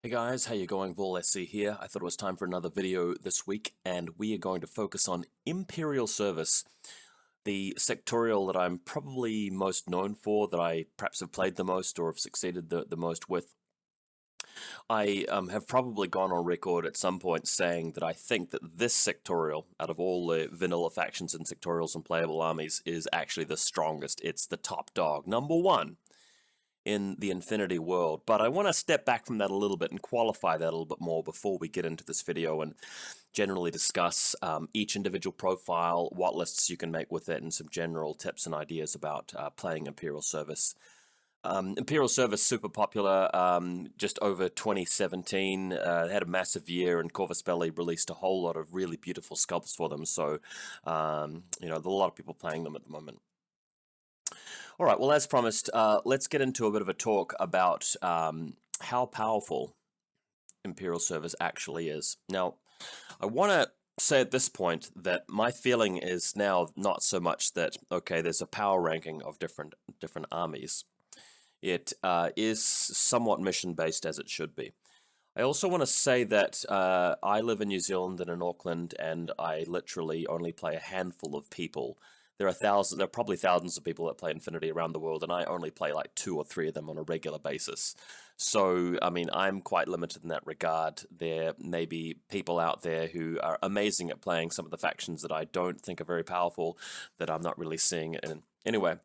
Hey guys, how you going? VaulSC here. I thought it was time for another video this week, and we are going to focus on Imperial Service, the sectorial that I'm probably most known for, that I perhaps have played the most or have succeeded the most with. I have probably gone on record at some point saying that I think that this sectorial, out of all the vanilla factions and sectorials and playable armies, is actually the strongest. It's the top dog, number one in the infiNity world. But I want to step back from that a little bit and qualify that a little bit more before we get into this video and generally discuss each individual profile, what lists you can make with it, and some general tips and ideas about playing Imperial Service. Imperial Service, super popular, just over 2017, had a massive year, and Corvus Belli released a whole lot of really beautiful sculpts for them, so, you know, there's a lot of people playing them at the moment. All right, well, as promised, let's get into a bit of a talk about how powerful Imperial Service actually is. Now, I want to say at this point that my feeling is now not so much that, okay, there's a power ranking of different armies. It is somewhat mission-based, as it should be. I also want to say that I live in New Zealand and in Auckland, and I literally only play a handful of people. There are probably thousands of people that play infiNity around the world, and I only play like 2 or 3 of them on a regular basis. So, I mean, I'm quite limited in that regard. There may be people out there who are amazing at playing some of the factions that I don't think are very powerful, that I'm not really seeing. And anyway,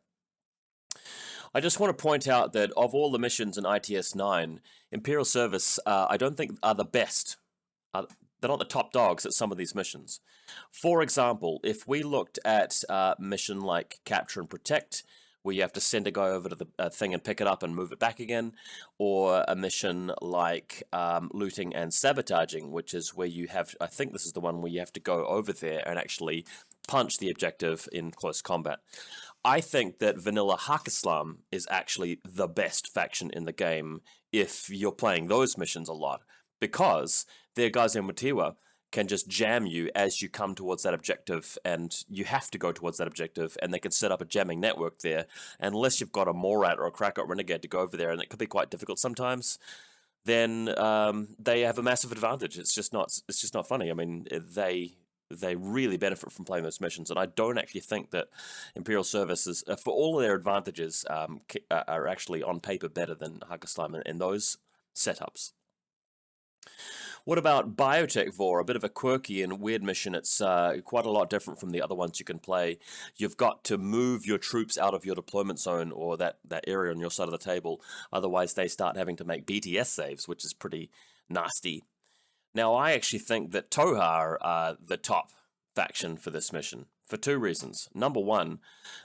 I just want to point out that of all the missions in ITS 9, Imperial Service, I don't think are the best. They're not the top dogs at some of these missions. For example, if we looked at a mission like Capture and Protect, where you have to send a guy over to the thing and pick it up and move it back again, or a mission like Looting and Sabotaging, which is where you have, I think this is the one where you have to go over there and actually punch the objective in close combat. I think that Vanilla Hakislam is actually the best faction in the game if you're playing those missions a lot, because their guys in Matiwa can just jam you as you come towards that objective, and you have to go towards that objective, and they can set up a jamming network there. And unless you've got a Morat or a Krakot Renegade to go over there, and it could be quite difficult sometimes, then they have a massive advantage. It's just not funny. I mean, they really benefit from playing those missions, and I don't actually think that Imperial Services, for all of their advantages, are actually on paper better than Hakislam in those setups. What about Biometric Visor? A bit of a quirky and weird mission. It's quite a lot different from the other ones you can play. You've got to move your troops out of your deployment zone, or that area on your side of the table. Otherwise, they start having to make BTS saves, which is pretty nasty. Now, I actually think that Tohar are the top faction for this mission, for 2 reasons. Number one,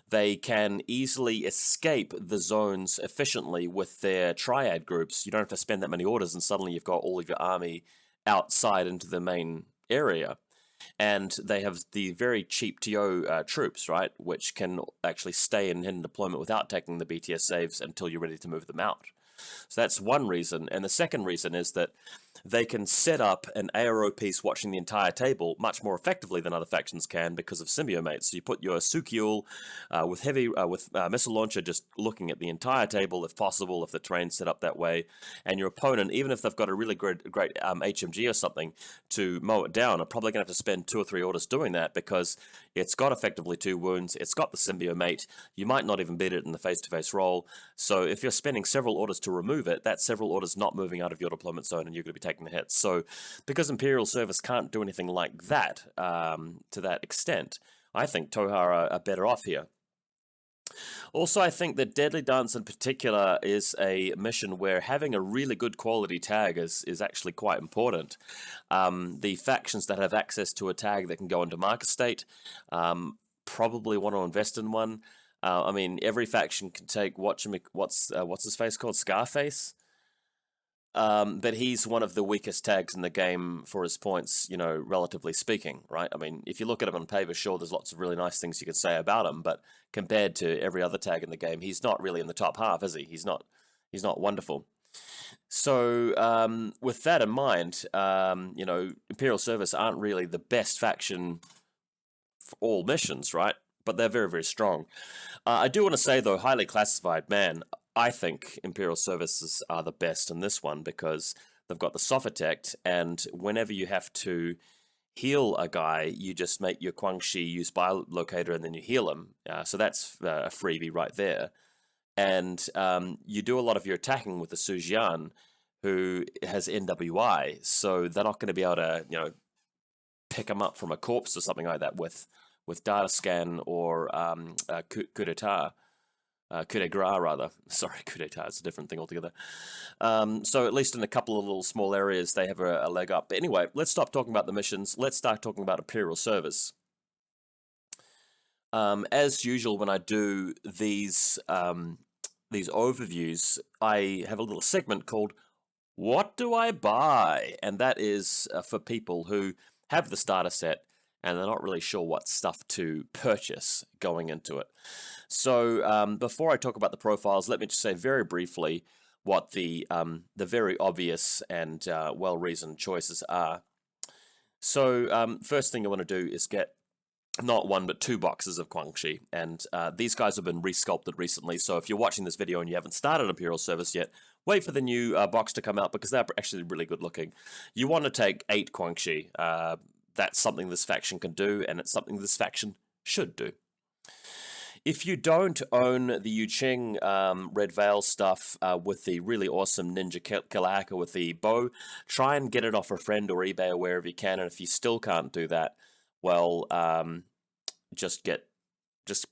they can easily escape the zones efficiently with their triad groups. You don't have to spend that many orders, and suddenly you've got all of your army outside into the main area. And they have the very cheap TO troops, right, which can actually stay in hidden deployment without taking the BTS saves until you're ready to move them out. So that's one reason. And the second reason is that they can set up an ARO piece watching the entire table much more effectively than other factions can because of symbiomates. So you put your Sukiul with missile launcher just looking at the entire table, if possible, if the terrain's set up that way, and your opponent, even if they've got a really great HMG or something to mow it down, are probably going to have to spend 2 or 3 orders doing that because it's got effectively 2 wounds, it's got the symbiomate, you might not even beat it in the face-to-face roll. So if you're spending several orders to remove it, that's several orders not moving out of your deployment zone, and you're going to be taking the hits. So because Imperial Service can't do anything like that to that extent, I think Tohar are better off here. Also, I think that Deadly Dance in particular is a mission where having a really good quality tag is actually quite important. The factions that have access to a tag that can go into market state probably want to invest in one. I mean, every faction can take what's his face called? Scarface? But he's one of the weakest tags in the game for his points, you know, relatively speaking, right? I mean, if you look at him on paper, sure, there's lots of really nice things you can say about him, but compared to every other tag in the game, he's not really in the top half, is he? He's not wonderful. So, with that in mind, you know, Imperial Service aren't really the best faction for all missions, right? But they're very, very strong. I do want to say, though, highly classified, man, I think Imperial Services are the best in this one because they've got the soft attack, and whenever you have to heal a guy, you just make your Guangxi use Biolocator and then you heal him. So that's a freebie right there. And you do a lot of your attacking with the Sujian, who has NWI, so they're not going to be able to, pick him up from a corpse or something like that with data scan or coup d'etat. Coup de grace, rather. Sorry, coup d'etat is a different thing altogether. So at least in a couple of little small areas, they have a leg up. But anyway, let's stop talking about the missions. Let's start talking about Imperial Service. As usual, when I do these overviews, I have a little segment called "What Do I Buy?" And that is for people who have the starter set and they're not really sure what stuff to purchase going into it. So before I talk about the profiles, let me just say very briefly what the very obvious and well-reasoned choices are. So first thing I want to do is get not one but 2 boxes of Guangxi, and these guys have been resculpted recently, so if you're watching this video and you haven't started Imperial Service yet, wait for the new box to come out because they're actually really good looking. You want to take 8 Guangxi. That's something this faction can do, and it's something this faction should do. If you don't own the Yuqing Red Veil stuff with the really awesome Ninja Kalaka with the bow, try and get it off a friend or eBay or wherever you can, and if you still can't do that, well, just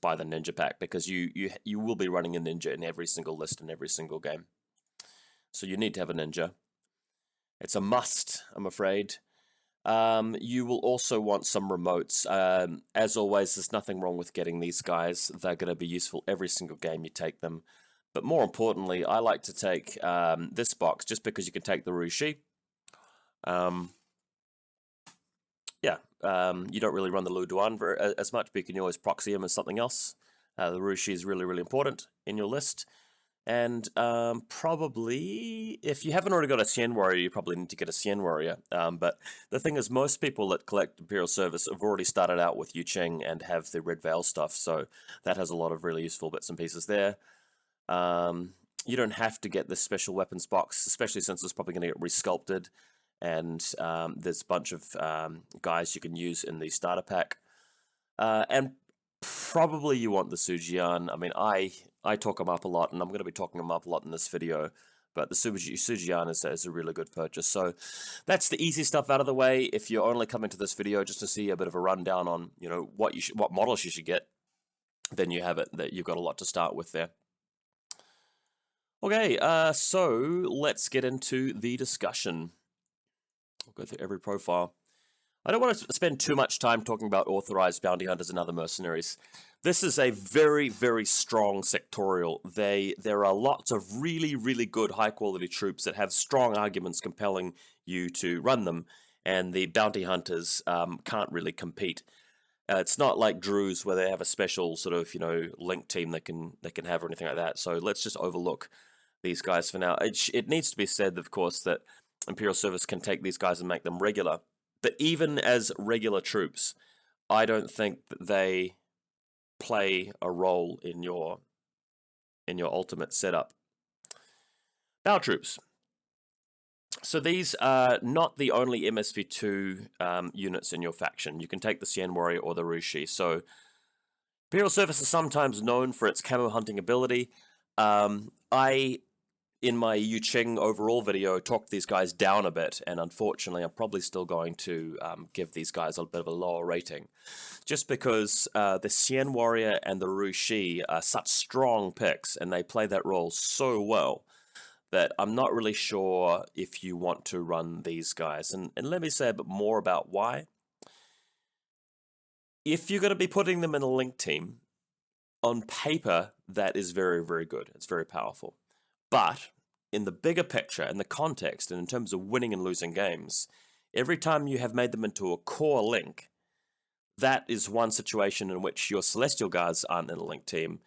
buy the Ninja pack, because you will be running a Ninja in every single list in every single game. So you need to have a Ninja. It's a must, I'm afraid. You will also want some remotes. As always, there's nothing wrong with getting these guys. They're going to be useful every single game you take them. But more importantly, I like to take this box just because you can take the Rushi. You don't really run the Ludwin as much, but you can always proxy him as something else. The Rushi is really, really important in your list. And probably, if you haven't already got a Xian Warrior, you probably need to get a Xian Warrior. But the thing is, most people that collect Imperial Service have already started out with Yuqing and have the Red Veil stuff, so that has a lot of really useful bits and pieces there. You don't have to get this special weapons box, especially since it's probably going to get resculpted, and there's a bunch of guys you can use in the starter pack. And probably you want the Sujian. I mean, I talk them up a lot, and I'm going to be talking them up a lot in this video, but the Sujian is a really good purchase. So that's the easy stuff out of the way. If you're only coming to this video just to see a bit of a rundown on, what models you should get, then you have it. That you've got a lot to start with there. Okay, so let's get into the discussion. I'll go through every profile. I don't want to spend too much time talking about authorized bounty hunters and other mercenaries. This is a very, very strong sectorial. There are lots of really, really good high-quality troops that have strong arguments compelling you to run them, and the bounty hunters can't really compete. It's not like Druze where they have a special sort of, link team they can have or anything like that. So let's just overlook these guys for now. It needs to be said, of course, that Imperial Service can take these guys and make them regular. But even as regular troops, I don't think that they play a role in your ultimate setup. Bow troops. So these are not the only MSV2 units in your faction. You can take the Xian Warrior or the Rushi. So Imperial Service is sometimes known for its camo hunting ability. In my Yuqing overall video, talked these guys down a bit, and unfortunately I'm probably still going to give these guys a bit of a lower rating. Just because the Xian Warrior and the Rushi are such strong picks, and they play that role so well, that I'm not really sure if you want to run these guys. And let me say a bit more about why. If you're going to be putting them in a link team, on paper, that is very, very good. It's very powerful. But in the bigger picture, in the context, and in terms of winning and losing games, every time you have made them into a core link, that is one situation in which your Celestial Guards aren't in a link team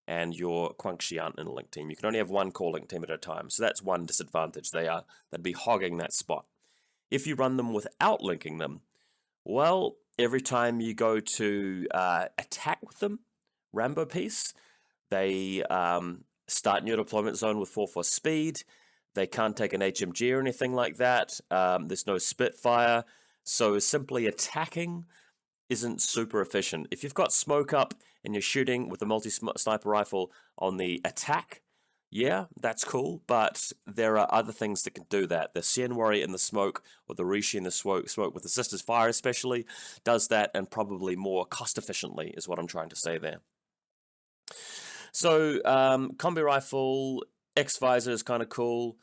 and your Guangxi aren't in a link team. You can only have one core link team at a time, so that's one disadvantage. They'd be hogging that spot. If you run them without linking them, well, every time you go to attack with them, Rambo piece, they start in your deployment zone with 4/4 speed. They can't take an HMG or anything like that. There's no Spitfire. So simply attacking isn't super efficient. If you've got smoke up and you're shooting with a multi-sniper rifle on the attack, yeah, that's cool, but there are other things that can do that. The Xianwari in the smoke, or the Rishi in the smoke with the Sisters Fire especially, does that, and probably more cost efficiently, is what I'm trying to say there. So, Combi Rifle, X-Visor is kind of cool.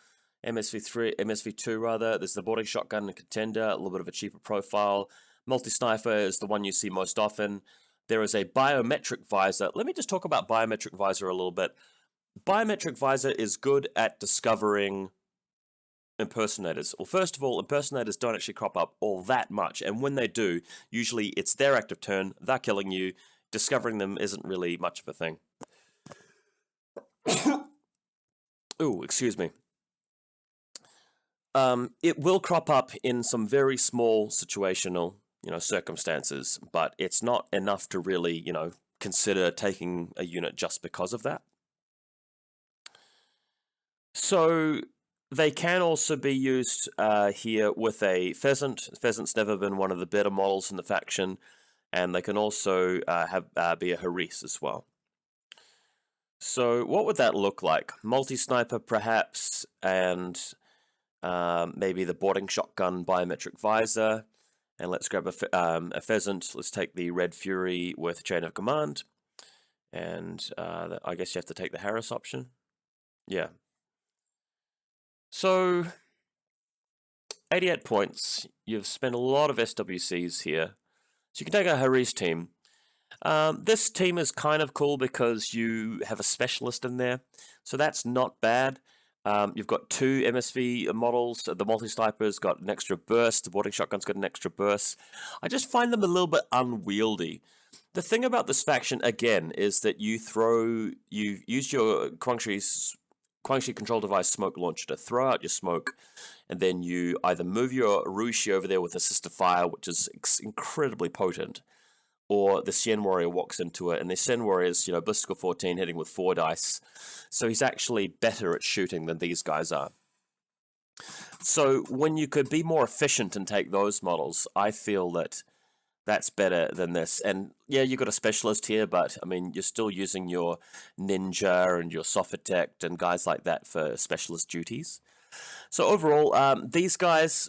MSV2 rather. There's the boarding shotgun and contender, a little bit of a cheaper profile. Multi-sniper is the one you see most often. There is a Biometric Visor. Let me just talk about Biometric Visor a little bit. Biometric Visor is good at discovering impersonators. Well, first of all, impersonators don't actually crop up all that much, and when they do, usually it's their active turn, they're killing you. Discovering them isn't really much of a thing. Ooh, excuse me. It will crop up in some very small situational, circumstances, but it's not enough to really, consider taking a unit just because of that. So they can also be used here with a Pheasant. Pheasant's never been one of the better models in the faction, and they can also be a Haris as well. So what would that look like? Multi-sniper perhaps, and maybe the boarding shotgun Biometric Visor. And let's grab a Pheasant. Let's take the Red Fury with Chain of Command. And I guess you have to take the Harris option. Yeah. So, 88 points. You've spent a lot of SWCs here. So you can take a Haris team. This team is kind of cool because you have a specialist in there. So that's not bad. You've got 2 MSV models. The multi-sniper's got an extra burst. The boarding shotgun's got an extra burst. I just find them a little bit unwieldy. The thing about this faction, again, is that you use your Quangshi control device smoke launcher to throw out your smoke, and then you either move your Rushi over there with assisted fire, which is incredibly potent, or the Xian Warrior walks into it, and the Xian Warrior is, Blistical 14 hitting with 4 dice, so he's actually better at shooting than these guys are. So when you could be more efficient and take those models, I feel that that's better than this. And yeah, you got a specialist here, but I mean, you're still using your Ninja and your Sophitect and guys like that for specialist duties. So overall, these guys,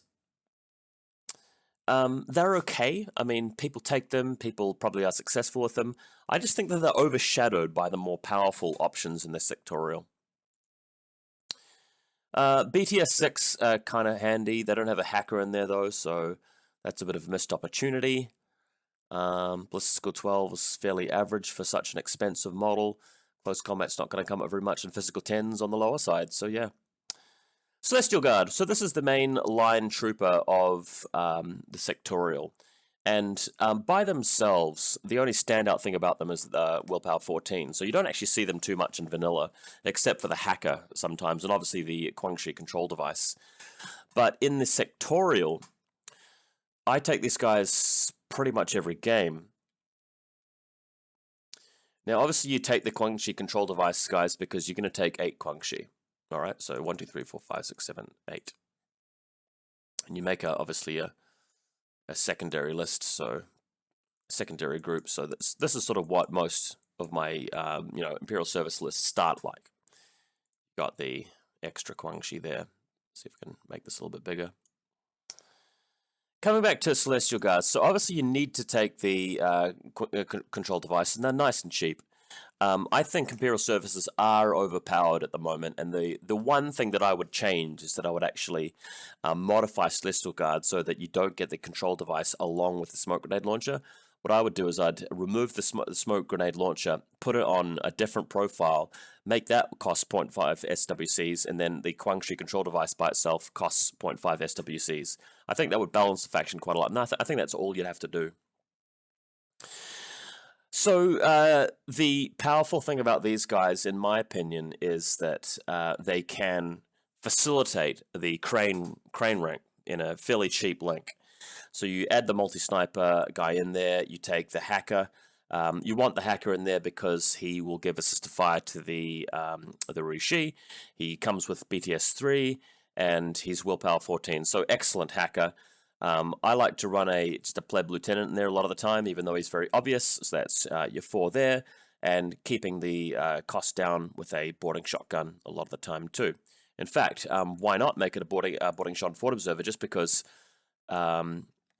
they're okay. I mean, people take them, people probably are successful with them. I just think that they're overshadowed by the more powerful options in the Sectorial. BTS 6 kind of handy. They don't have a hacker in there though, so that's a bit of a missed opportunity. Blistical 12 is fairly average for such an expensive model. Close combat's not going to come up very much, and physical 10's on the lower side, so yeah. Celestial Guard. So this is the main line trooper of the Sectorial. And by themselves, the only standout thing about them is the Willpower 14. So you don't actually see them too much in vanilla, except for the hacker sometimes, and obviously the Quangshi control device. But in the Sectorial, I take these guys pretty much every game. Now, obviously, you take the Quangshi control device, guys, because you're going to take 8 Quangshi. All right, so 1, 2, 3, 4, 5, 6, 7, 8. And you make, obviously, a secondary list, so secondary group. So this is sort of what most of my, Imperial Service lists start like. Got the extra Quangshi there. See if I can make this a little bit bigger. Coming back to Celestial Guards, so obviously you need to take the control device, and they're nice and cheap. I think Imperial Services are overpowered at the moment, and the one thing that I would change is that I would actually modify Celestial Guard so that you don't get the control device along with the smoke grenade launcher. What I would do is I'd remove the smoke grenade launcher, put it on a different profile, make that cost 0.5 SWCs, and then the Quangshi control device by itself costs 0.5 SWCs. I think that would balance the faction quite a lot, and I think that's all you'd have to do. So the powerful thing about these guys, in my opinion, is that they can facilitate the crane rank in a fairly cheap link. So you add the multi-sniper guy in there, you take the hacker, You want the hacker in there because he will give assisted fire to the Rishi. He comes with BTS 3 and he's willpower 14, so excellent hacker. I like to run just a pleb lieutenant in there a lot of the time, even though he's very obvious. So that's your 4 there, and keeping the cost down with a boarding shotgun a lot of the time too. In fact, why not make it a boarding shot forward observer? Just because.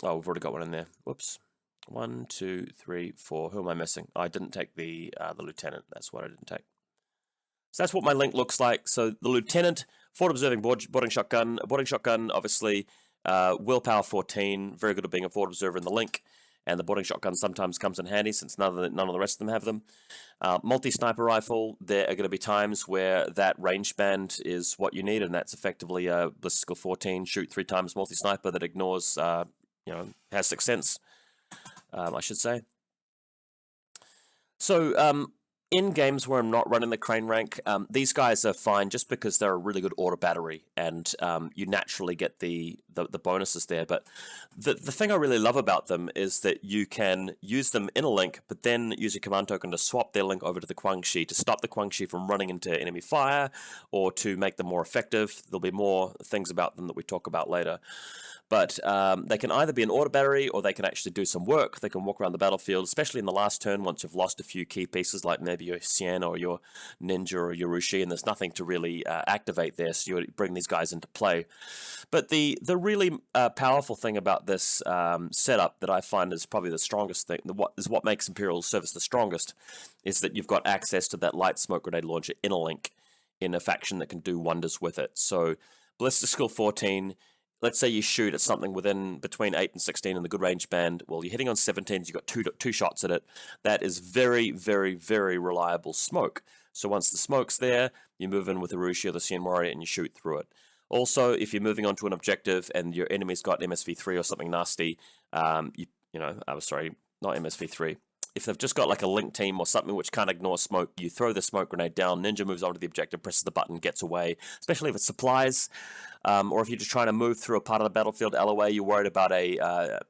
Oh, we've already got one in there. Whoops. 1, 2, 3, 4. Who am I missing? I didn't take the lieutenant. That's what I didn't take. So that's what my link looks like. So the lieutenant, forward observing boarding shotgun. A boarding shotgun, obviously, willpower 14. Very good at being a forward observer in the link. And the boarding shotgun sometimes comes in handy since none of the rest of them have them. Multi-sniper rifle, there are going to be times where that range band is what you need, and that's effectively a ballistical 14, shoot 3 times multi-sniper that ignores, has 6th sense, I should say. So, in games where I'm not running the crane rank, these guys are fine just because they're a really good auto battery, and you naturally get the bonuses there. But the thing I really love about them is that you can use them in a link, but then use a command token to swap their link over to the Guangxi to stop the Guangxi from running into enemy fire, or to make them more effective. There'll be more things about them that we talk about later. But they can either be an auto battery, or they can actually do some work. They can walk around the battlefield, especially in the last turn once you've lost a few key pieces, like maybe your Xian or your Ninja or your Rushi, and there's nothing to really activate there, so you bring these guys into play. But the really powerful thing about this setup that I find is probably the strongest thing, what makes Imperial Service the strongest, is that you've got access to that light smoke grenade launcher in a link in a faction that can do wonders with it. So Ballistic Skill 14, let's say you shoot at something between 8 and 16 in the good range band. Well, you're hitting on 17s, you've got two shots at it. That is very, very, very reliable smoke. So once the smoke's there, you move in with the Rushi or the Xian Warrior and you shoot through it. Also, if you're moving onto an objective and your enemy's got MSV3 or something nasty, not MSV3. If they've just got like a link team or something which can't ignore smoke, you throw the smoke grenade down, Ninja moves onto the objective, presses the button, gets away, especially if it's supplies, or if you're just trying to move through a part of the battlefield LOA, you're worried about a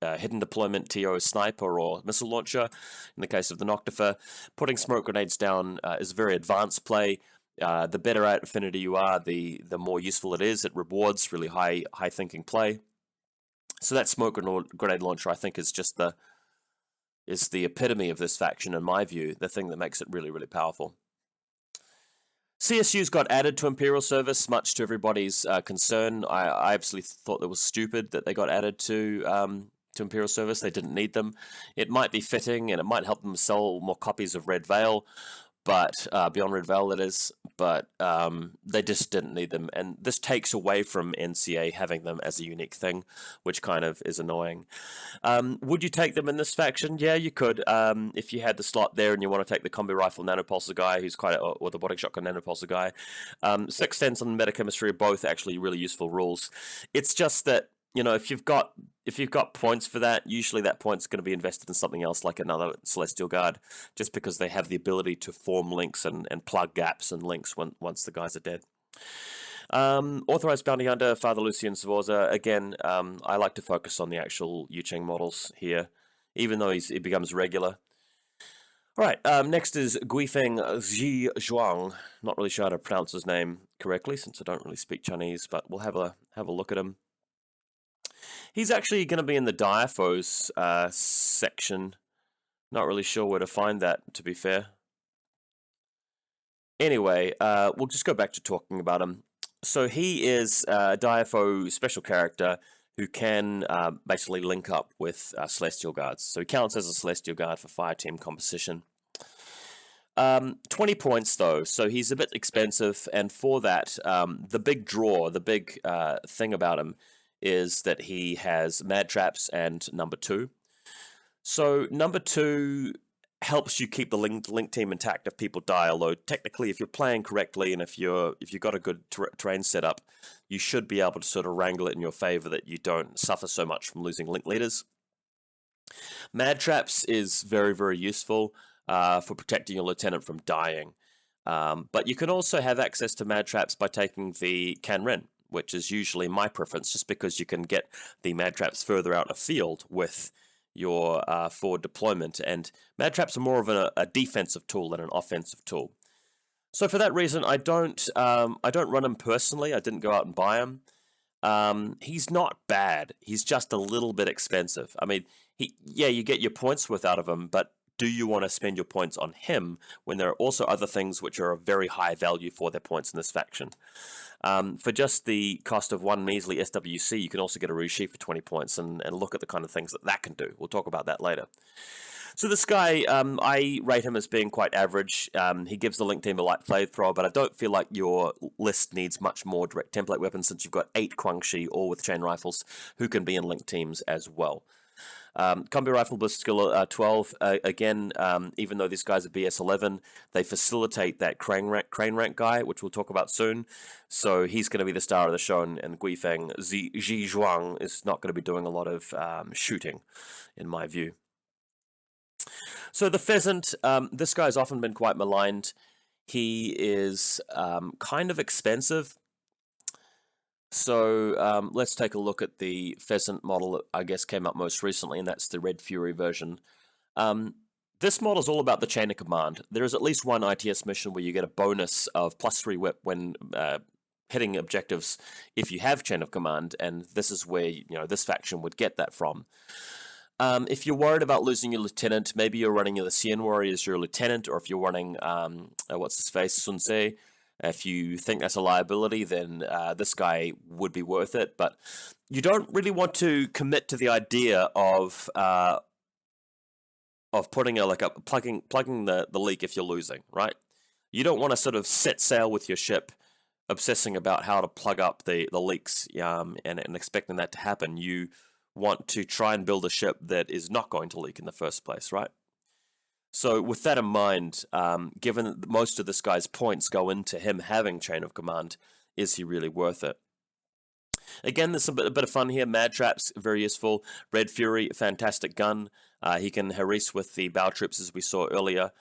hidden deployment TO sniper or missile launcher. In the case of the Noctifer, putting smoke grenades down is a very advanced play. The better at infiNity you are, the more useful it is. It rewards really high thinking play. So that smoke grenade launcher, I think, is just the epitome of this faction, in my view, the thing that makes it really, really powerful. CSUs got added to Imperial Service, much to everybody's concern. I absolutely thought it was stupid that they got added to Imperial Service. They didn't need them. It might be fitting, and it might help them sell more copies of Red Veil, but beyond Red Veil, that is. But they just didn't need them, and this takes away from NCA having them as a unique thing, which kind of is annoying. Would you take them in this faction? Yeah, you could. If you had the slot there and you want to take the Combi Rifle Nanopulsar guy, who's or the Boarding Shotgun Nanopulsar guy. 6th Sense and Metachemistry are both actually really useful rules. It's just that, if you've got points for that, usually that point's going to be invested in something else, like another Celestial Guard, just because they have the ability to form links and plug gaps in links once the guys are dead. Authorized Bounty Hunter, Father Lucian Sforza. Again, I like to focus on the actual Yucheng models here, even though he becomes regular. Alright, next is Guifeng Zhi Zhuang. Not really sure how to pronounce his name correctly, since I don't really speak Chinese, but we'll have a look at him. He's actually going to be in the Diaphos section. Not really sure where to find that, to be fair. Anyway, we'll just go back to talking about him. So he is a Diapho special character who can basically link up with Celestial Guards. So he counts as a Celestial Guard for fire team composition. 20 points though, so he's a bit expensive, and for that, the big draw, the big thing about him is that he has Mad Traps and number 2. So number 2 helps you keep the link team intact if people die, although technically if you're playing correctly and if you've got a good terrain setup, you should be able to sort of wrangle it in your favor that you don't suffer so much from losing link leaders. Mad Traps is very, very useful for protecting your lieutenant from dying. But you can also have access to Mad Traps by taking the Canren, which is usually my preference, just because you can get the Mad Traps further out afield with your forward deployment, and mad traps are more of a defensive tool than an offensive tool. So for that reason, I don't run him personally. I didn't go out and buy him. He's not bad. He's just a little bit expensive. I mean, you get your points worth out of him, but do you want to spend your points on him when there are also other things which are of very high value for their points in this faction? For just the cost of one measly SWC, you can also get a Rouge Sheep for 20 points, and look at the kind of things that can do. We'll talk about that later. So this guy, I rate him as being quite average. He gives the Link team a light flamethrower, but I don't feel like your list needs much more direct template weapons since you've got 8 Guangxi, all with chain rifles, who can be in Link teams as well. Combi Rifle Bliss skill 12, again, even though these guys are BS 11, they facilitate that crane rank guy, which we'll talk about soon. So he's going to be the star of the show, and Guifeng Ji Zhuang is not going to be doing a lot of shooting, in my view. So the Pheasant, this guy's often been quite maligned. He is kind of expensive. So let's take a look at the Pheasant model that I guess came up most recently, and that's the Red Fury version. This model is all about the chain of command. There is at least one ITS mission where you get a bonus of +3 whip when hitting objectives if you have chain of command, and this is where this faction would get that from. If you're worried about losing your lieutenant, maybe you're running the Xian Warrior as your lieutenant, or if you're running what's his face, Sun Ce. If you think that's a liability, then this guy would be worth it. But you don't really want to commit to the idea of putting plugging the leak if you're losing, right? You don't want to sort of set sail with your ship, obsessing about how to plug up the leaks, and expecting that to happen. You want to try and build a ship that is not going to leak in the first place, right? So with that in mind, given that most of this guy's points go into him having chain of command, is he really worth it? Again, there's a bit of fun here. Mad Traps, very useful. Red Fury, fantastic gun. He can harass with the bow troops, as we saw earlier.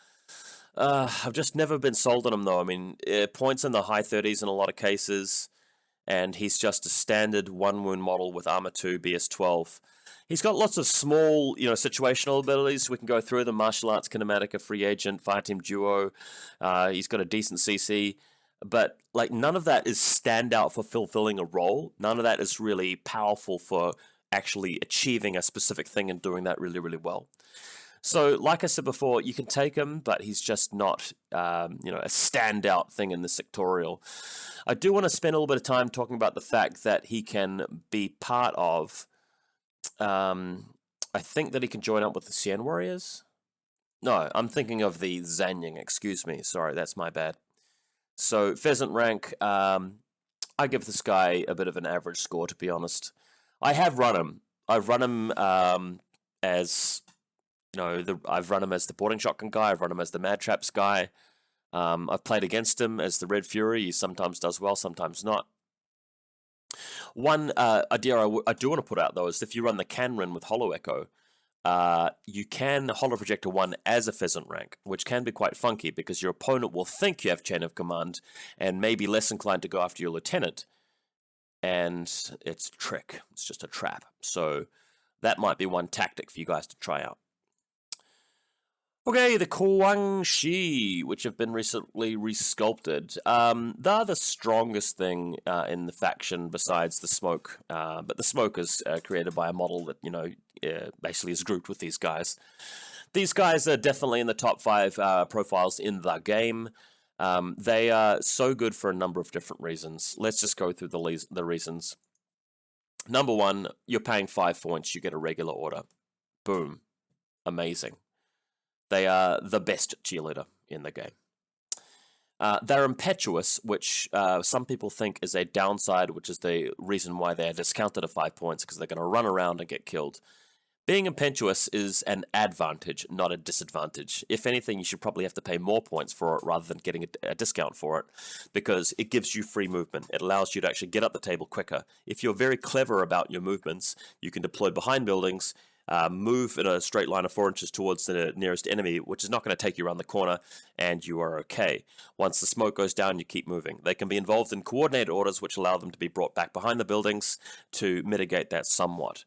I've just never been sold on him, though. I mean, points in the high 30s in a lot of cases, and he's just a standard one-wound model with Armor 2, BS 12. He's got lots of small, situational abilities. We can go through them. Martial Arts, Kinematic, a Free Agent, Fireteam Duo. He's got a decent CC. But, none of that is standout for fulfilling a role. None of that is really powerful for actually achieving a specific thing and doing that really, really well. So, like I said before, you can take him, but he's just not, a standout thing in the Sectorial. I do want to spend a little bit of time talking about the fact that he can be part of... I think that he can join up with the Xian Warriors. No, I'm thinking of the Zen Jing, excuse me. Sorry, that's my bad. So, Pheasant Rank, I give this guy a bit of an average score, to be honest. I have run him. I've run him as... I've run him as the boarding shotgun guy. I've run him as the Mad Traps guy. I've played against him as the Red Fury. He sometimes does well, sometimes not. One idea I do want to put out, though, is if you run the Canron with Holo Echo, you can Holo Projector 1 as a Pheasant Rank, which can be quite funky because your opponent will think you have Chain of Command and may be less inclined to go after your Lieutenant. And it's a trick. It's just a trap. So that might be one tactic for you guys to try out. Okay, the Guangxi, which have been recently resculpted. They're the strongest thing in the faction besides the smoke. But the smoke is created by a model that, basically is grouped with these guys. These guys are definitely in the top 5 profiles in the game. They are so good for a number of different reasons. Let's just go through the reasons. Number 1, you're paying 5 points, you get a regular order. Boom. Amazing. They are the best cheerleader in the game. They're impetuous, which some people think is a downside, which is the reason why they are discounted at 5 points, because they're going to run around and get killed. Being impetuous is an advantage, not a disadvantage. If anything, you should probably have to pay more points for it rather than getting a discount for it, because it gives you free movement. It allows you to actually get up the table quicker. If you're very clever about your movements, you can deploy behind buildings, move in a straight line of 4 inches towards the nearest enemy, which is not going to take you around the corner, and you are okay. Once the smoke goes down, you keep moving. They can be involved in coordinated orders, which allow them to be brought back behind the buildings to mitigate that somewhat.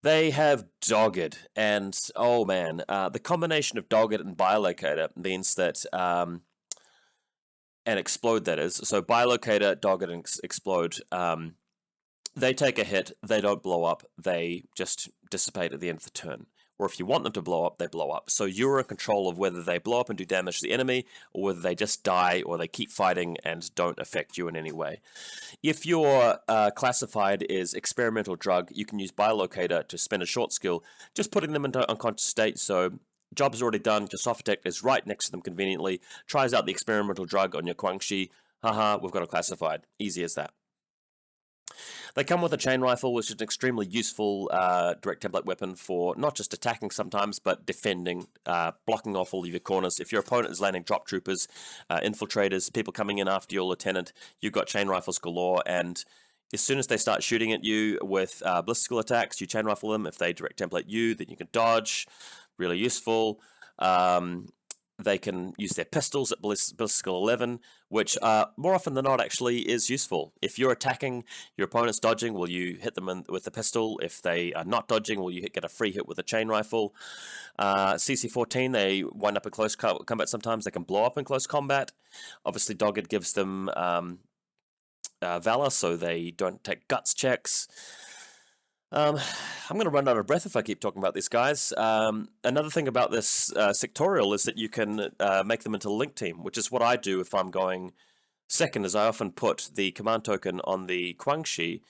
They have Dogged, and oh man, the combination of Dogged and Biolocator means that, and Explode that is, so Biolocator, Dogged, and Explode, they take a hit, they don't blow up, they just dissipate at the end of the turn. Or if you want them to blow up, they blow up. So you're in control of whether they blow up and do damage to the enemy, or whether they just die, or they keep fighting and don't affect you in any way. If your classified is Experimental Drug, you can use Biolocator to spend a short skill, just putting them into unconscious state, so job's already done, your Sophitek is right next to them conveniently, tries out the Experimental Drug on your Guangxi, haha, we've got a classified. Easy as that. They come with a chain rifle, which is an extremely useful direct template weapon for not just attacking sometimes, but defending, blocking off all of your corners. If your opponent is landing drop troopers, infiltrators, people coming in after your lieutenant, you've got chain rifles galore, and as soon as they start shooting at you with ballistical attacks, you chain rifle them. If they direct template you, then you can dodge. Really useful. They can use their pistols at ballistical 11, which more often than not actually is useful. If you're attacking, your opponent's dodging, will you hit them with the pistol? If they are not dodging, will you get a free hit with a chain rifle? CC-14, they wind up in close combat sometimes. They can blow up in close combat. Obviously, Dogged gives them Valor, so they don't take guts checks. I'm going to run out of breath if I keep talking about these guys. Another thing about this Sectorial is that you can make them into link team, which is what I do if I'm going second, is I often put the command token on the Guangxi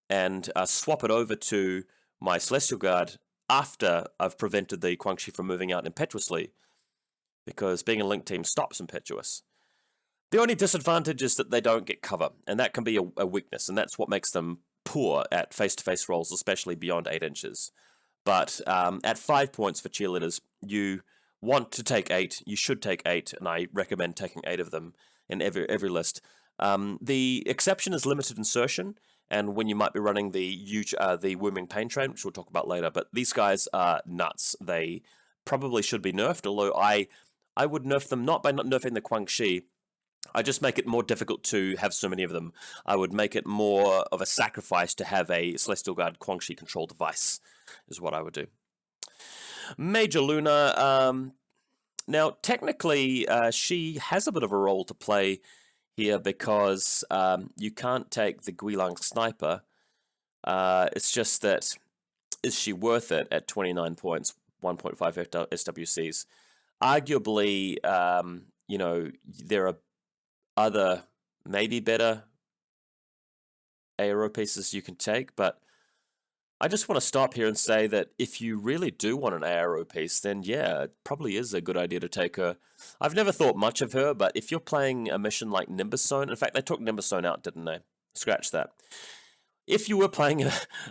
and swap it over to my Celestial Guard after I've prevented the Guangxi from moving out impetuously, because being a link team stops Impetuous. The only disadvantage is that they don't get cover, and that can be a weakness, and that's what makes them poor at face-to-face rolls, especially beyond 8 inches. But at 5 points for cheerleaders, you want to take 8, you should take 8, and I recommend taking 8 of them in every list. The exception is limited insertion, and when you might be running the huge, the Wombing Pain Train, which we'll talk about later, but these guys are nuts. They probably should be nerfed, although I would nerf them not by not nerfing the Guangxi. I just make it more difficult to have so many of them. I would make it more of a sacrifice to have a Celestial Guard Guangxi control device, is what I would do. Major Luna, now technically she has a bit of a role to play here, because you can't take the Guilang Sniper. It's just that, is she worth it at 29 points, 1.5 SWCs? Arguably, you know, there are other, maybe better ARO pieces you can take, but I just want to stop here and say that if you really do want an ARO piece, then yeah, it probably is a good idea to take her. I've never thought much of her, but if you're playing a mission like Nimbus Zone, in fact, they took Nimbus Zone out, didn't they? Scratch that. If you were playing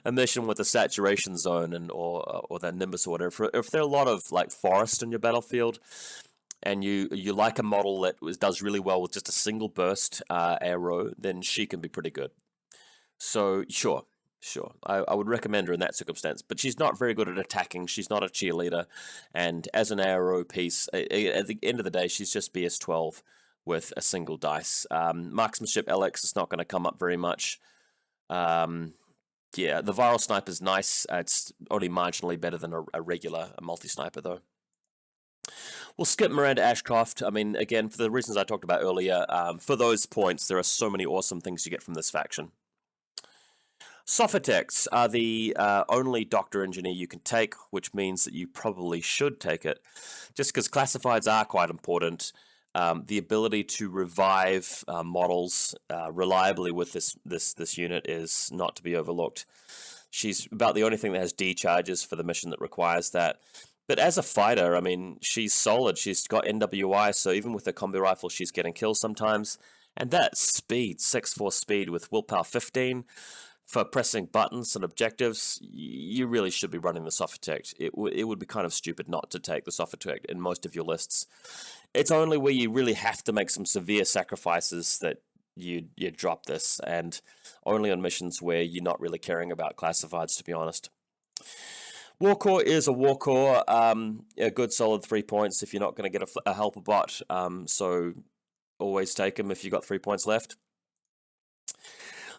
a mission with a saturation zone or that Nimbus or whatever, if there are a lot of like forest in your battlefield, and you like a model that does really well with just a single burst arrow, then she can be pretty good. So sure, I would recommend her in that circumstance. But she's not very good at attacking. She's not a cheerleader, and as an arrow piece, at the end of the day, she's just BS12 with a single dice. Marksmanship LX is not going to come up very much. Yeah, the viral sniper is nice. It's only marginally better than a regular multi-sniper though. We'll skip Miranda Ashcroft. I mean, again, for the reasons I talked about earlier, for those points, there are so many awesome things you get from this faction. Sophiteks are the only Doctor Engineer you can take, which means that you probably should take it, just because classifieds are quite important. The ability to revive models reliably with this unit is not to be overlooked. She's about the only thing that has D charges for the mission that requires that. But as a fighter, I mean, she's solid. She's got NWI, so even with the Combi Rifle, she's getting kills sometimes. And that speed, 6'4" speed with willpower 15, for pressing buttons and objectives, you really should be running the Sophitek. It would be kind of stupid not to take the Sophitek in most of your lists. It's only where you really have to make some severe sacrifices that you drop this, and only on missions where you're not really caring about classifieds, to be honest. Warcore is a Warcore, a good solid 3 points if you're not going to get a helper bot, so always take him if you've got 3 points left.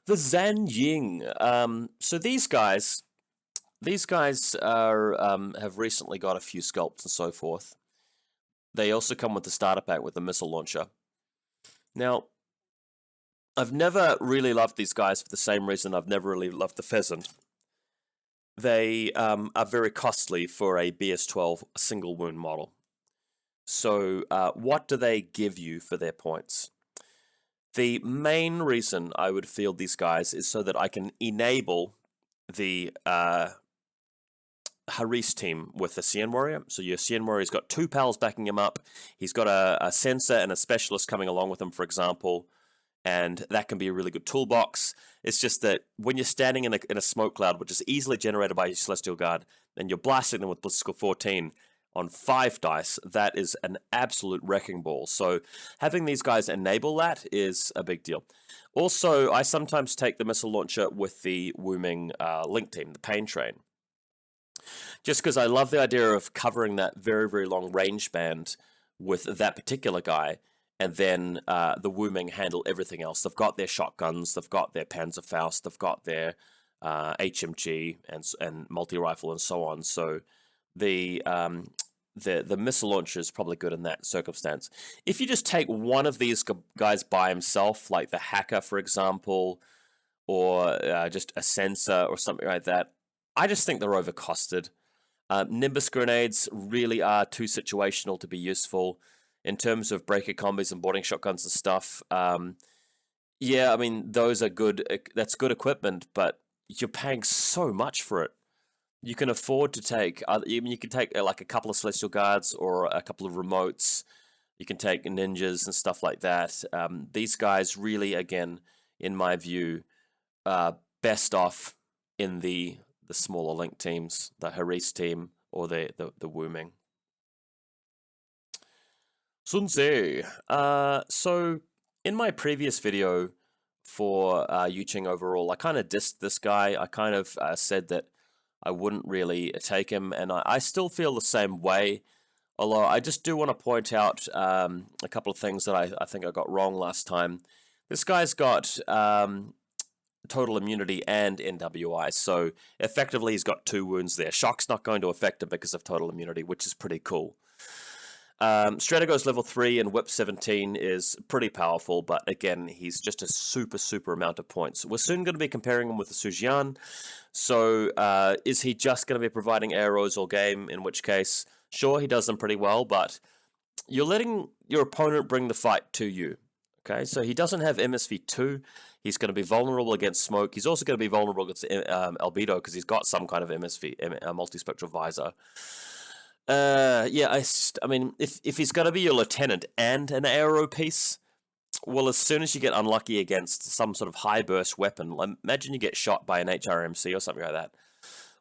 The Zen Jing. So these guys, these guys are have recently got a few sculpts and so forth. They also come with the starter pack with the missile launcher. Now, I've never really loved these guys for the same reason I've never really loved the Pheasant. They are very costly for a BS12 single wound model. So what do they give you for their points? The main reason I would field these guys is so that I can enable the Haris team with the Cien Warrior. So your Cien Warrior's got 2 pals backing him up. He's got a sensor and a specialist coming along with him, for example, and that can be a really good toolbox. It's just that when you're standing in a smoke cloud, which is easily generated by your Celestial Guard, and you're blasting them with Ballistical 14 on 5 dice, that is an absolute wrecking ball. So having these guys enable that is a big deal. Also, I sometimes take the missile launcher with the Wooming Link team, the Pain Train. Just because I love the idea of covering that very, very long range band with that particular guy, and then the Wooming handle everything else. They've got their shotguns, they've got their Panzerfaust, they've got their HMG and multi-rifle and so on. So the missile launcher is probably good in that circumstance. If you just take one of these guys by himself, like the Hacker, for example, or just a sensor or something like that, I just think they're overcosted. Nimbus grenades really are too situational to be useful in terms of breaker combis and boarding shotguns and stuff. Yeah, I mean, those are good. That's good equipment, but you're paying so much for it. You can afford to take, you can take like a couple of Celestial Guards or a couple of remotes. You can take ninjas and stuff like that. These guys really, again, in my view, best off in the smaller link teams, the Haris team or the Wooming. Sun Tzu. So in my previous video for Yu Ching overall, I kind of dissed this guy. I kind of said that I wouldn't really take him, and I still feel the same way. Although I just do want to point out a couple of things that I think I got wrong last time. This guy's got total immunity and NWI, so effectively he's got 2 wounds there. Shock's not going to affect him because of total immunity, which is pretty cool. Strategos level 3 and Whip 17 is pretty powerful, but again, he's just a super amount of points. We're soon going to be comparing him with the Sujian, so is he just going to be providing arrows all game, in which case, sure, he does them pretty well, but you're letting your opponent bring the fight to you. Okay, so he doesn't have MSV2. He's going to be vulnerable against smoke. He's also going to be vulnerable against albedo because he's got some kind of MSV, multispectral visor. Yeah, I mean, if he's going to be your lieutenant and an aero piece, well, as soon as you get unlucky against some sort of high burst weapon, imagine you get shot by an HRMC or something like that.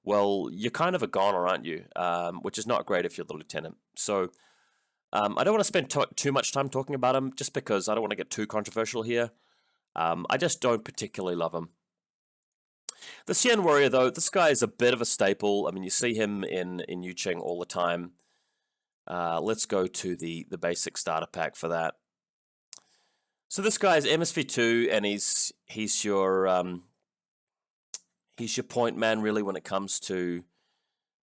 Well, you're kind of a goner, aren't you? Which is not great if you're the lieutenant. So I don't want to spend too much time talking about him, just because I don't want to get too controversial here. I just don't particularly love him. The Cien Warrior, though, this guy is a bit of a staple. I mean, you see him in Yu Ching all the time. Let's go to the basic starter pack for that. So this guy is MSV2, and he's your point man, really, when it comes to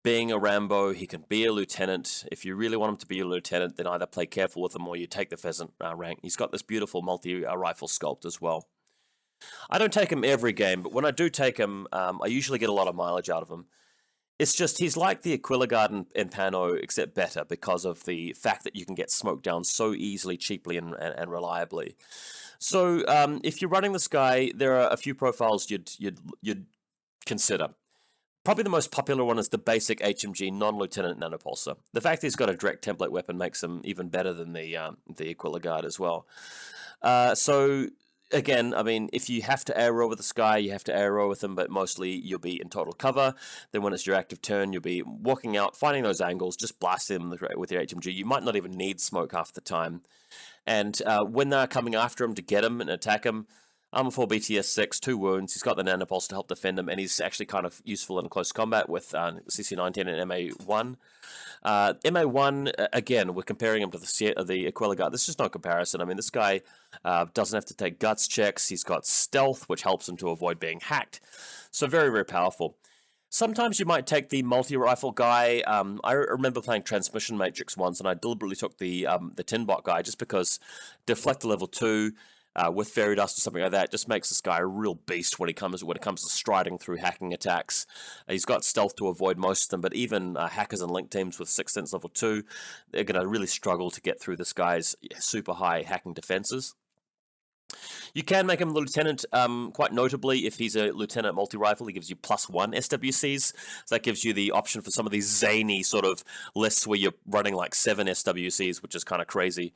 being a Rambo. He can be a lieutenant. If you really want him to be a lieutenant, then either play careful with him or you take the Pheasant rank. He's got this beautiful multi-rifle sculpt as well. I don't take him every game, but when I do take him, I usually get a lot of mileage out of him. It's just he's like the Aquila Guard in Pano, except better because of the fact that you can get smoked down so easily, cheaply, and reliably. So if you're running this guy, there are a few profiles you'd consider. Probably the most popular one is the basic HMG non-lieutenant nanopulsar. The fact that he's got a direct template weapon makes him even better than the Aquila Guard as well. So again, I mean, if you have to aero with this guy, you have to aero with him, but mostly you'll be in total cover. Then when it's your active turn, you'll be walking out, finding those angles, just blasting them with your HMG. You might not even need smoke half the time. And when they're coming after him to get him and attack him, Armor 4 BTS 6, 2 wounds, he's got the nanopulse to help defend him, and he's actually kind of useful in close combat with CC19 and MA1. MA1, again, we're comparing him to the Aquila Guard. This is no comparison. I mean, this guy doesn't have to take guts checks. He's got stealth, which helps him to avoid being hacked. So very, very powerful. Sometimes you might take the multi-rifle guy. I remember playing Transmission Matrix once, and I deliberately took the Tinbot guy just because Deflector level 2 with Fairy Dust or something like that just makes this guy a real beast when it comes to striding through hacking attacks. He's got stealth to avoid most of them, but even hackers and link teams with 6th Sense level 2, they're going to really struggle to get through this guy's super high hacking defenses. You can make him a lieutenant, quite notably, if he's a lieutenant multi-rifle, he gives you +1 SWCs. So that gives you the option for some of these zany sort of lists where you're running like 7 SWCs, which is kind of crazy.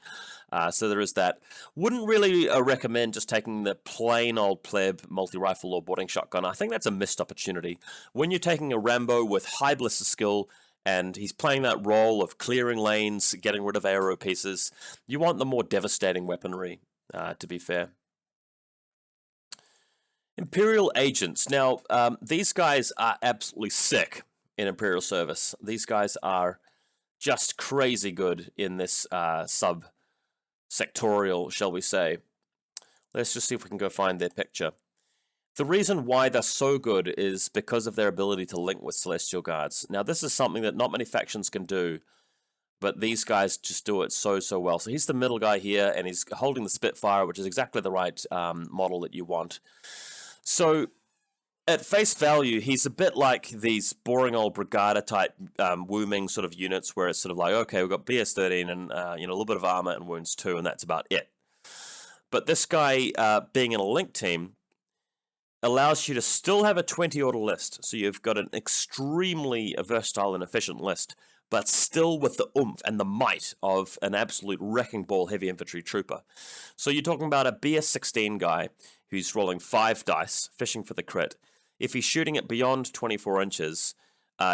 So there is that. Wouldn't really recommend just taking the plain old pleb multi-rifle or boarding shotgun. I think that's a missed opportunity. When you're taking a Rambo with high ballistic skill, and he's playing that role of clearing lanes, getting rid of aero pieces, you want the more devastating weaponry. To be fair. Imperial Agents. Now, these guys are absolutely sick in Imperial Service. These guys are just crazy good in this sub-sectorial, shall we say. Let's just see if we can go find their picture. The reason why they're so good is because of their ability to link with Celestial Guards. Now, this is something that not many factions can do, but these guys just do it so well. So he's the middle guy here, and he's holding the Spitfire, which is exactly the right model that you want. So at face value, he's a bit like these boring old Brigada type wooming sort of units, where it's sort of like, okay, we've got BS-13 and a little bit of armor and wounds 2, and that's about it. But this guy, being in a link team, allows you to still have a 20-order list. So you've got an extremely versatile and efficient list, but still with the oomph and the might of an absolute wrecking ball heavy infantry trooper. So you're talking about a BS-16 guy who's rolling 5 dice, fishing for the crit. If he's shooting it beyond 24 inches,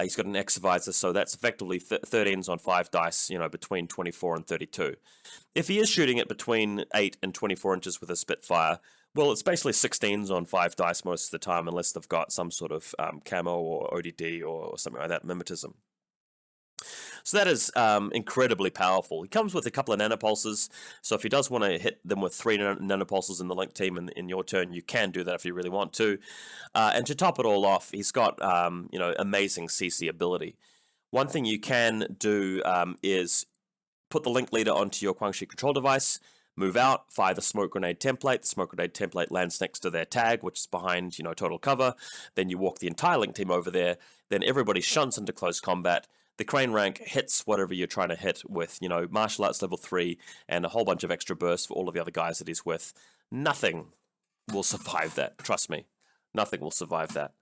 he's got an X visor, so that's effectively 13s on 5 dice, between 24 and 32. If he is shooting it between 8 and 24 inches with a Spitfire, well, it's basically 16s on 5 dice most of the time, unless they've got some sort of camo or ODD or something like that, mimetism. So that is incredibly powerful. He comes with a couple of nanopulses, so if he does want to hit them with 3 nanopulses in the link team in your turn, you can do that if you really want to. And to top it all off, he's got amazing CC ability. One thing you can do is put the link leader onto your Quangshi control device, move out, fire the smoke grenade template. The smoke grenade template lands next to their tag, which is behind, total cover. Then you walk the entire link team over there. Then everybody shunts into close combat. The crane rank hits whatever you're trying to hit with, martial arts level 3 and a whole bunch of extra bursts for all of the other guys that he's with. Nothing will survive that. Trust me. Nothing will survive that.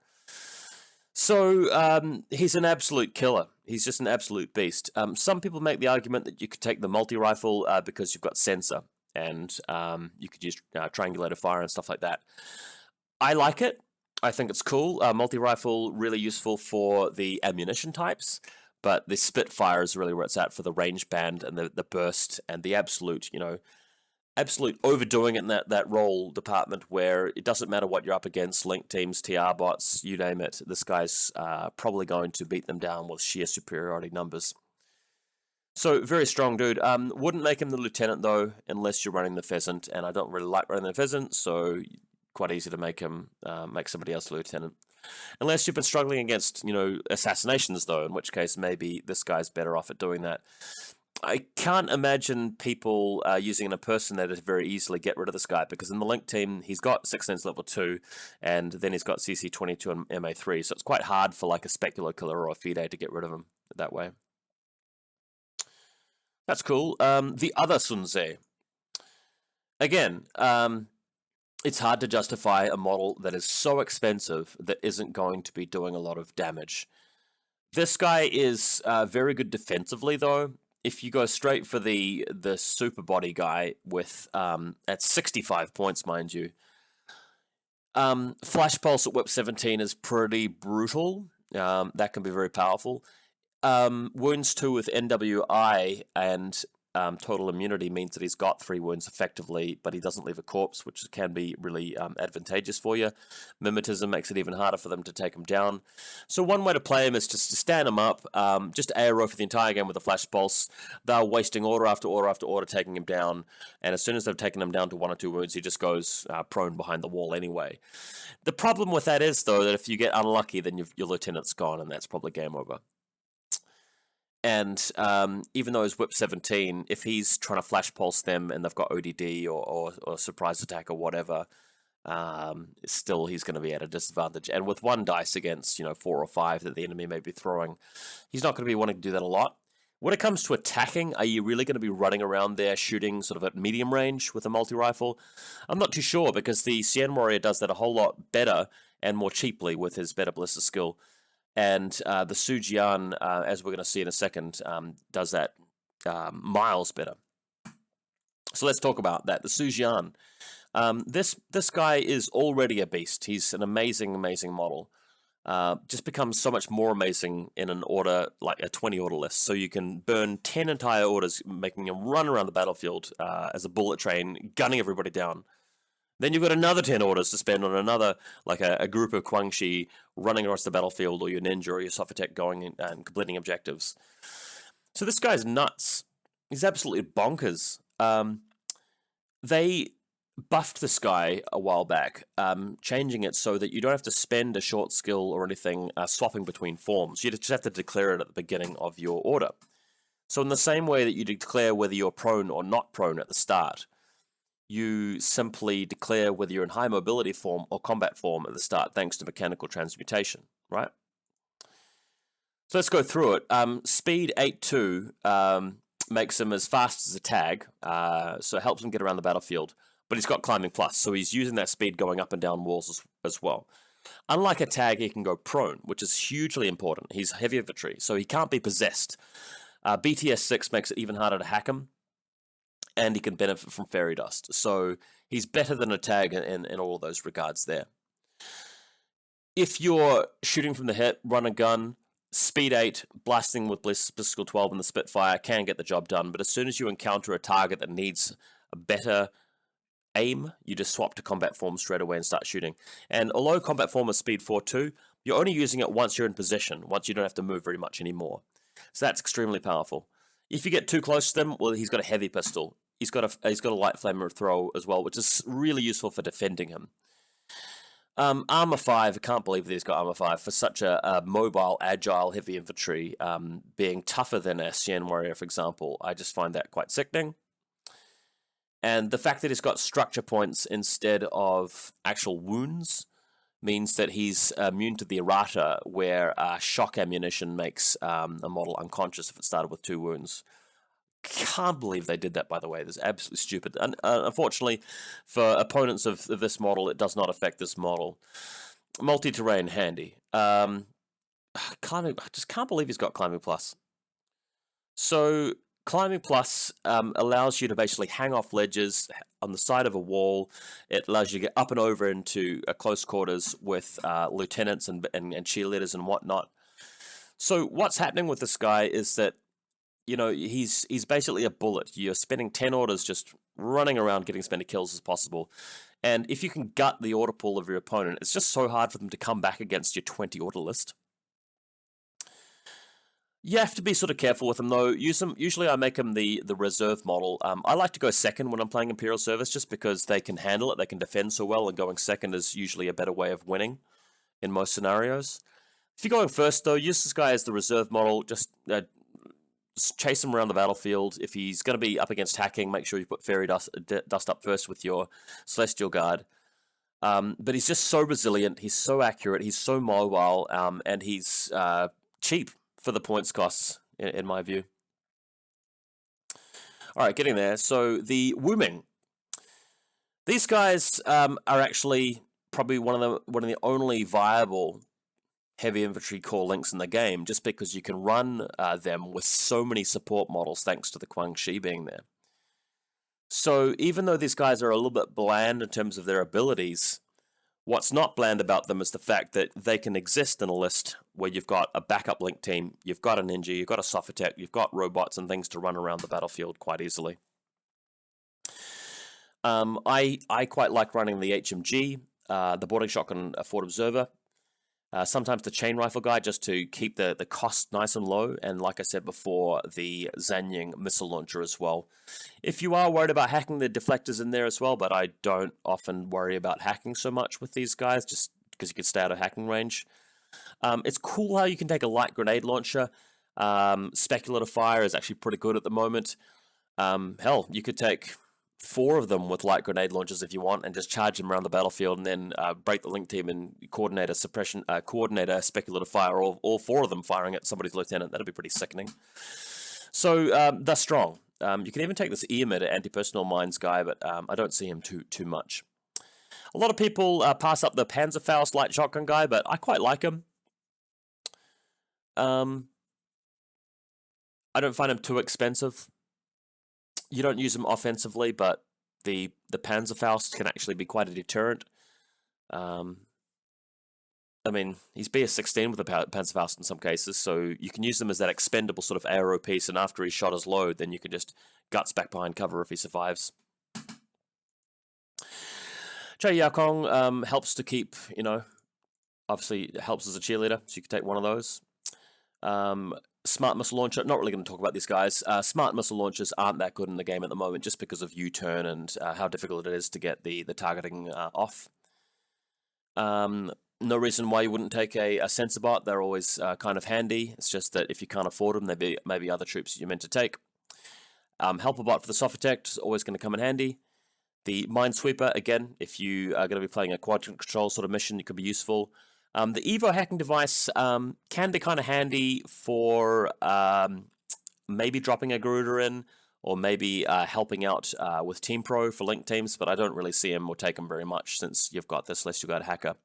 So he's an absolute killer. He's just an absolute beast. Some people make the argument that you could take the multi-rifle because you've got sensor and you could use triangulator fire and stuff like that. I like it. I think it's cool. Multi-rifle really useful for the ammunition types. But the Spitfire is really where it's at for the range band and the burst and the absolute, absolute overdoing it in that role department where it doesn't matter what you're up against, link teams, TR bots, you name it. This guy's probably going to beat them down with sheer superiority numbers. So, very strong dude. Wouldn't make him the lieutenant, though, unless you're running the Pheasant, and I don't really like running the Pheasant, so quite easy to make him, make somebody else the lieutenant. Unless you've been struggling against, assassinations, though, in which case maybe this guy's better off at doing that. I can't imagine people using an impersonator to very easily get rid of this guy, because in the link team, he's got 6th Sense level 2, and then he's got CC 22 and MA 3, so it's quite hard for like a Specular Killer or a Fide to get rid of him that way. That's cool. The other Sun Tze. Again, it's hard to justify a model that is so expensive that isn't going to be doing a lot of damage. This guy is very good defensively, though. If you go straight for the super body guy with at 65 points, mind you, Flash Pulse at Whip 17 is pretty brutal. That can be very powerful. Wounds 2 with NWI and total immunity means that he's got 3 wounds effectively, but he doesn't leave a corpse, which can be really advantageous for you. Mimetism makes it even harder for them to take him down. So one way to play him is just to stand him up, just ARO for the entire game with a flash pulse. They're wasting order after order after order, taking him down, and as soon as they've taken him down to 1 or 2 wounds, he just goes prone behind the wall anyway. The problem with that is, though, that if you get unlucky, then your lieutenant's gone, and that's probably game over. And even though he's whip 17, if he's trying to flash pulse them and they've got ODD or surprise attack or whatever, still he's going to be at a disadvantage. And with 1 dice against 4 or 5 that the enemy may be throwing, he's not going to be wanting to do that a lot. When it comes to attacking, are you really going to be running around there shooting sort of at medium range with a multi-rifle? I'm not too sure, because the Xian warrior does that a whole lot better and more cheaply with his better ballista skill. And the Su Jian, as we're going to see in a second, does that miles better. So let's talk about that. The Su Jian. This guy is already a beast. He's an amazing, amazing model. Just becomes so much more amazing in an order, like a 20 order list. So you can burn 10 entire orders, making him run around the battlefield as a bullet train, gunning everybody down. Then you've got another 10 orders to spend on another, like a group of Guangxi running across the battlefield, or your ninja or your Sophitek going and completing objectives. So this guy's nuts. He's absolutely bonkers. They buffed this guy a while back, changing it so that you don't have to spend a short skill or anything swapping between forms. You just have to declare it at the beginning of your order. So in the same way that you declare whether you're prone or not prone at the start, you simply declare whether you're in high mobility form or combat form at the start, thanks to mechanical transmutation, right? So let's go through it. Speed 8.2 makes him as fast as a tag, so it helps him get around the battlefield. But he's got climbing plus, so he's using that speed going up and down walls as well. Unlike a tag, he can go prone, which is hugely important. He's heavy infantry, so he can't be possessed. BTS 6 makes it even harder to hack him, and he can benefit from fairy dust. So he's better than a tag in all of those regards there. If you're shooting from the hip, run a gun, speed 8, blasting with Blistical 12 and the Spitfire can get the job done, but as soon as you encounter a target that needs a better aim, you just swap to combat form straight away and start shooting. And although combat form is speed 4.2, you're only using it once you're in position, once you don't have to move very much anymore. So that's extremely powerful. If you get too close to them, well, he's got a heavy pistol. He's got a light flamer throw as well, which is really useful for defending him. Armor 5, I can't believe that he's got Armor 5 for such a mobile, agile, heavy infantry, being tougher than a Xian warrior, for example. I just find that quite sickening. And the fact that he's got structure points instead of actual wounds means that he's immune to the errata, where shock ammunition makes a model unconscious if it started with 2 wounds. Can't believe they did that, by the way. That's absolutely stupid. And unfortunately, for opponents of this model, it does not affect this model. Multi-terrain, handy. I just can't believe he's got Climbing Plus. So Climbing Plus allows you to basically hang off ledges on the side of a wall. It allows you to get up and over into close quarters with lieutenants and cheerleaders and whatnot. So what's happening with this guy is that, you know, he's basically a bullet. You're spending 10 orders just running around getting as many kills as possible. And if you can gut the order pool of your opponent, it's just so hard for them to come back against your 20 order list. You have to be sort of careful with him, though. Usually I make him the reserve model. I like to go second when I'm playing Imperial Service, just because they can handle it, they can defend so well, and going second is usually a better way of winning in most scenarios. If you're going first, though, use this guy as the reserve model. Just chase him around the battlefield. If he's going to be up against hacking, make sure you put fairy dust up first with your Celestial Guard. But he's just so resilient, he's so accurate, he's so mobile, and he's cheap for the points costs, in my view. Alright, getting there. So, the Wuming. These guys are actually probably one of the only viable heavy infantry core links in the game, just because you can run them with so many support models thanks to the Guangxi being there. So even though these guys are a little bit bland in terms of their abilities, What's not bland about them is the fact that they can exist in a list where you've got a backup link team, you've got a ninja, you've got a soft attack, you've got robots and things to run around the battlefield quite easily. I quite like running the HMG, the boarding shotgun forward observer, sometimes the chain rifle guy just to keep the cost nice and low, and like I said before, the Zen Jing missile launcher as well. If you are worried about hacking, the deflectors in there as well, but I don't often worry about hacking so much with these guys, just because you can stay out of hacking range. It's cool how you can take a light grenade launcher. Speculative fire is actually pretty good at the moment. Hell, you could take 4 of them with light grenade launchers if you want, and just charge them around the battlefield, and then break the link team and coordinate a suppression, coordinate a speculative fire, or all 4 of them firing at somebody's lieutenant. That'd be pretty sickening. So they're strong. You can even take this Emid anti-personnel mines guy, but I don't see him too much. A lot of people pass up the Panzerfaust light shotgun guy, but I quite like him. I don't find him too expensive. You don't use him offensively, but the Panzerfaust can actually be quite a deterrent. I mean, he's BS-16 with the Panzerfaust in some cases, so you can use them as that expendable sort of aero piece, and after his shot is low, then you can just guts back behind cover if he survives. Chai Yakong helps to keep, you know, obviously it helps as a cheerleader, so you can take one of those. Smart missile launcher, not really going to talk about these guys. Smart missile launchers aren't that good in the game at the moment just because of U-turn and how difficult it is to get the targeting off. No reason why you wouldn't take a sensor bot. They're always kind of handy. It's just that if you can't afford them, there may be other troops you're meant to take. Helper bot for the soft attack is always going to come in handy. The Minesweeper, again, if you are going to be playing a quadrant control sort of mission, it could be useful. The Evo hacking device can be kind of handy for maybe dropping a Garuda in, or maybe helping out with Team Pro for link teams, but I don't really see him or take him very much since you've got this Celestial Guard hacker.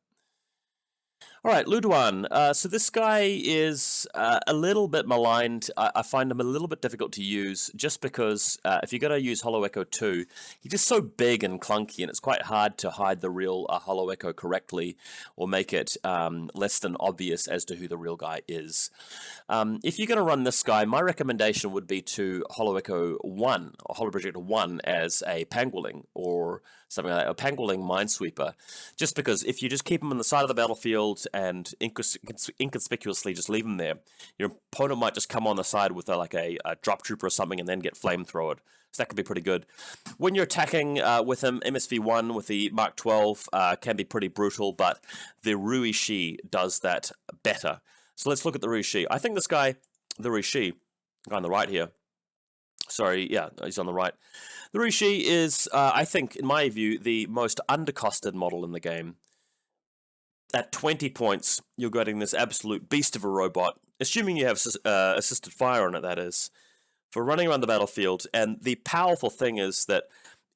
Alright, Ludwin. So this guy is a little bit maligned. I find him a little bit difficult to use just because if you're going to use Hollow Echo 2, he's just so big and clunky, and it's quite hard to hide the real Hollow Echo correctly or make it less than obvious as to who the real guy is. If you're going to run this guy, my recommendation would be to Hollow Echo 1 or Hollow Projector 1 as a Pangolin or something like that, a Pangolin Minesweeper, just because if you just keep him on the side of the battlefield and inconspicuously just leave him there, your opponent might just come on the side with a drop trooper or something and then get flamethrowered. So that could be pretty good. When you're attacking with him, MSV1 with the Mark 12 can be pretty brutal, but the Rui Shi does that better. So let's look at the Rui Shi. I think this guy, the Rui Shi, guy on the right here, sorry, yeah, he's on the right. The Rui Shi is, I think, in my view, the most undercosted model in the game. At 20 points, you're getting this absolute beast of a robot, assuming you have assisted fire on it, that is, for running around the battlefield. And the powerful thing is that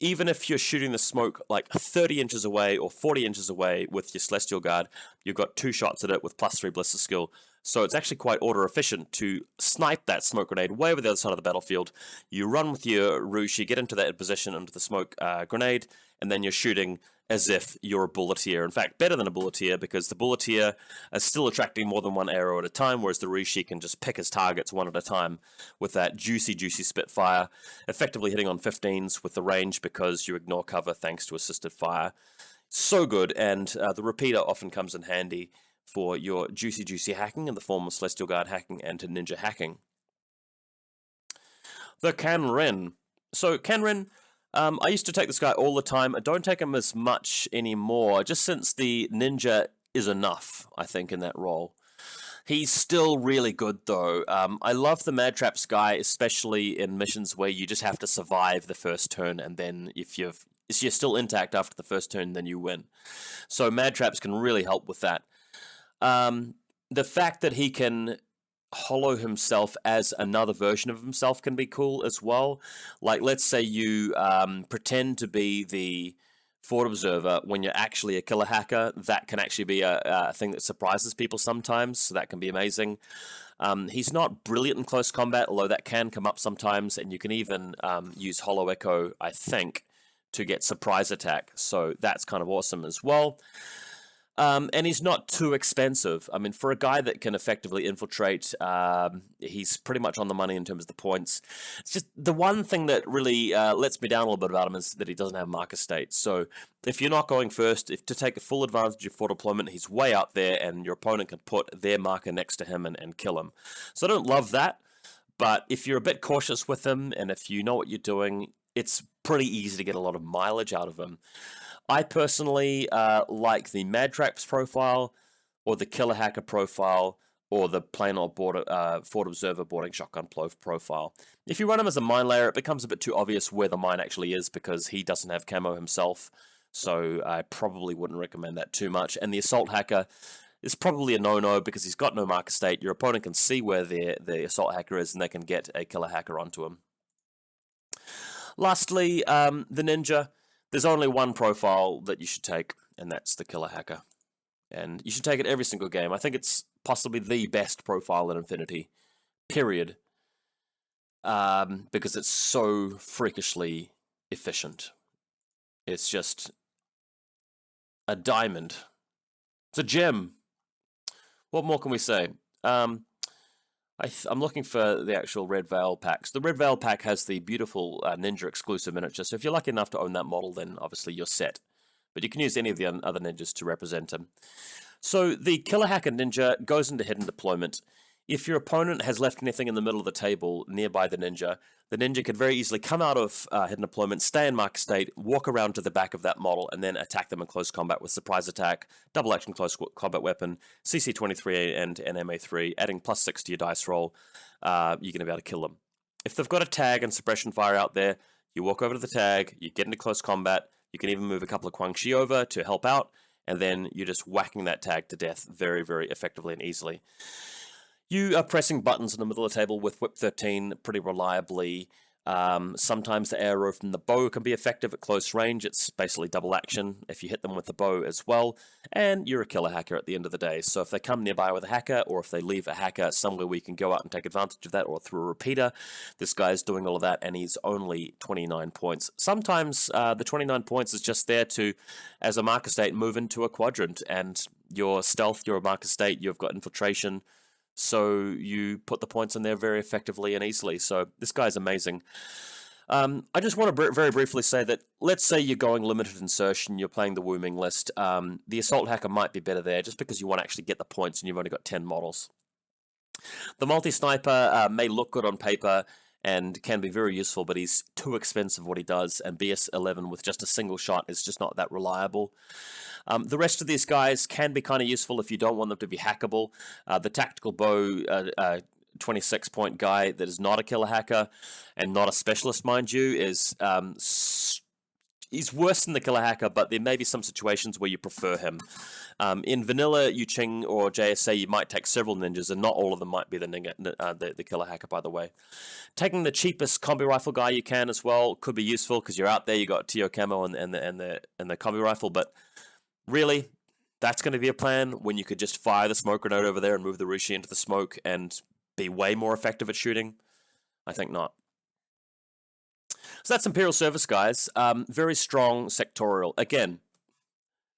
even if you're shooting the smoke like 30 inches away or 40 inches away with your Celestial Guard, you've got 2 shots at it with +3 Blister skill. So it's actually quite order efficient to snipe that smoke grenade way over the other side of the battlefield. You run with your Rouge, you get into that position under the smoke grenade, and then you're shooting as if you're a bulleteer. In fact, better than a bulleteer, because the bulleteer is still attracting more than one arrow at a time, whereas the Rishi can just pick his targets one at a time with that juicy Spitfire, effectively hitting on 15s with the range because you ignore cover thanks to assisted fire. So good, and the repeater often comes in handy for your juicy hacking in the form of Celestial Guard hacking and Ninja hacking. The Kanrin. So Kanrin, I used to take this guy all the time. I don't take him as much anymore, just since the Ninja is enough, I think, in that role. He's still really good, though. I love the Mad Traps guy, especially in missions where you just have to survive the first turn, and then if you're still intact after the first turn, then you win. So Mad Traps can really help with that. The fact that he can hollow himself as another version of himself can be cool as well. Like, let's say you pretend to be the forward observer when you're actually a killer hacker. That can actually be a thing that surprises people sometimes, so that can be amazing. He's not brilliant in close combat, although that can come up sometimes, and you can even use Hollow Echo, I think, to get surprise attack, so that's kind of awesome as well. And he's not too expensive. I mean, for a guy that can effectively infiltrate, he's pretty much on the money in terms of the points. It's just the one thing that really lets me down a little bit about him is that he doesn't have marker state. So if you're not going first, to take a full advantage of full deployment, he's way out there, and your opponent can put their marker next to him and kill him. So I don't love that, but if you're a bit cautious with him, and if you know what you're doing, it's pretty easy to get a lot of mileage out of him. I personally like the Mad Traps profile, or the Killer Hacker profile, or the plain old Fort Observer boarding shotgun profile. If you run him as a mine layer, it becomes a bit too obvious where the mine actually is because he doesn't have camo himself, so I probably wouldn't recommend that too much. And the Assault Hacker is probably a no-no because he's got no marker state. Your opponent can see where the Assault Hacker is, and they can get a Killer Hacker onto him. Lastly, the Ninja. There's only one profile that you should take, and that's the Killer Hacker. And you should take it every single game. I think it's possibly the best profile in infiNity, period. Because it's so freakishly efficient. It's just a diamond. It's a gem. What more can we say? I'm looking for the actual Red Veil packs. The Red Veil pack has the beautiful Ninja exclusive miniature, so if you're lucky enough to own that model, then obviously you're set. But you can use any of the other ninjas to represent him. So the Killer Hacker Ninja goes into hidden deployment. If your opponent has left anything in the middle of the table nearby the Ninja could very easily come out of hidden deployment, stay in marker state, walk around to the back of that model, and then attack them in close combat with surprise attack, double action close combat weapon, CC23 and NMA3, adding +6 to your dice roll. You're going to be able to kill them. If they've got a tag and suppression fire out there, you walk over to the tag, you get into close combat, you can even move a couple of Quang Shi over to help out, and then you're just whacking that tag to death very, very effectively and easily. You are pressing buttons in the middle of the table with Whip 13 pretty reliably. Sometimes the arrow from the bow can be effective at close range. It's basically double action if you hit them with the bow as well. And you're a Killer Hacker at the end of the day. So if they come nearby with a hacker, or if they leave a hacker somewhere where you can go out and take advantage of that, or through a repeater, this guy's doing all of that, and he's only 29 points. Sometimes the 29 points is just there to, as a marker state, move into a quadrant. And your stealth, your marker state, you've got infiltration. So you put the points in there very effectively and easily. So this guy's amazing. I just want to very briefly say that, let's say you're going limited insertion, you're playing the Wooming list. The Assault Hacker might be better there just because you want to actually get the points and you've only got 10 models. The Multi-Sniper may look good on paper and can be very useful, but he's too expensive what he does, and BS11 with just a single shot is just not that reliable. The rest of these guys can be kind of useful if you don't want them to be hackable. The Tactical Bow 26-point guy that is not a Killer Hacker and not a specialist, mind you, is he's worse than the Killer Hacker, but there may be some situations where you prefer him. In vanilla Yuching or JSA, you might take several ninjas, and not all of them might be the Killer Hacker, by the way. Taking the cheapest Combi Rifle guy you can as well could be useful, because you're out there, you got Tio Camo and the Combi Rifle, but really, that's going to be a plan when you could just fire the smoke grenade over there and move the Rushi into the smoke and be way more effective at shooting? I think not. So that's Imperial Service, guys. Very strong Sectorial. Again,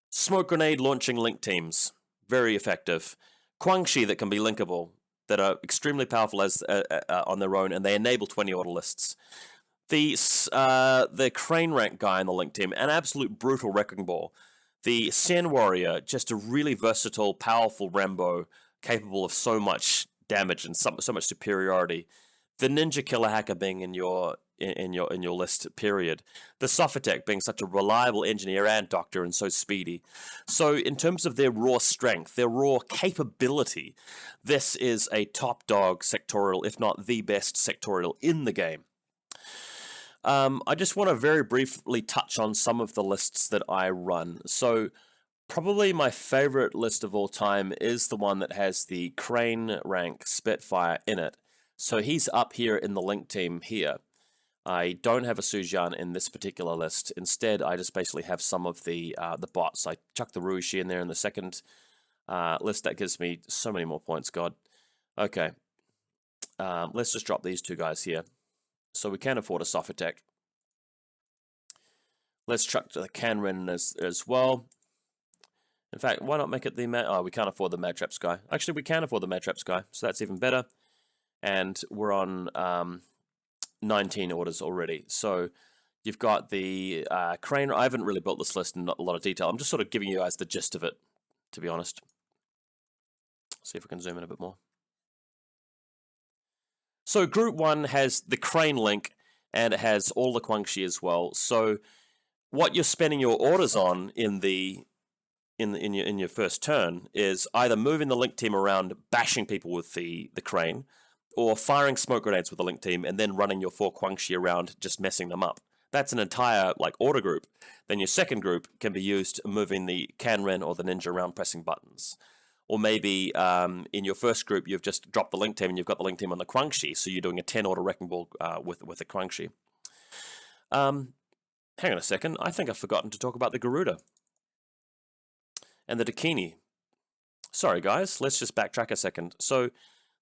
smoke grenade launching link teams. Very effective. Quang Shi that can be linkable, that are extremely powerful as on their own, and they enable 20 order lists. The Crane Rank guy in the link team, an absolute brutal wrecking ball. The Sen Warrior, just a really versatile, powerful Rambo, capable of so much damage and so much superiority. The Ninja Killer Hacker being in your list, period. The Sophitek being such a reliable engineer and doctor and so speedy. So in terms of their raw strength, their raw capability, this is a top dog Sectorial, if not the best Sectorial in the game. I just want to very briefly touch on some of the lists that I run. So probably my favorite list of all time is the one that has the Crane Rank Spitfire in it. So he's up here in the link team here. I don't have a Sujan in this particular list. Instead, I just basically have some of the bots. I chuck the Ruishi in there in the second list. That gives me so many more points, God. Okay. Let's just drop these two guys here. So we can afford a Sophitek. Let's chuck the Canren as well. In fact, why not make it the oh, we can't afford the Mad Traps guy. Actually, we can afford the Mad Traps guy, so that's even better. And we're on 19 orders already. So you've got the crane. I haven't really built this list in a lot of detail. I'm just sort of giving you guys the gist of it, to be honest. See if we can zoom in a bit more. So Group 1 has the crane link, and it has all the Guangxi as well. So what you're spending your orders on in your first turn is either moving the link team around, bashing people with the crane, or firing smoke grenades with the link team and then running your 4 Guangxi around, just messing them up. That's an entire order group. Then your second group can be used moving the Kanren or the ninja around, pressing buttons. Or maybe in your first group, you've just dropped the link team and you've got the link team on the Guangxi, so you're doing a 10 order wrecking ball with the Guangxi. Hang on a second, I think I've forgotten to talk about the Garuda and the Dakini. Sorry guys, let's just backtrack a second. So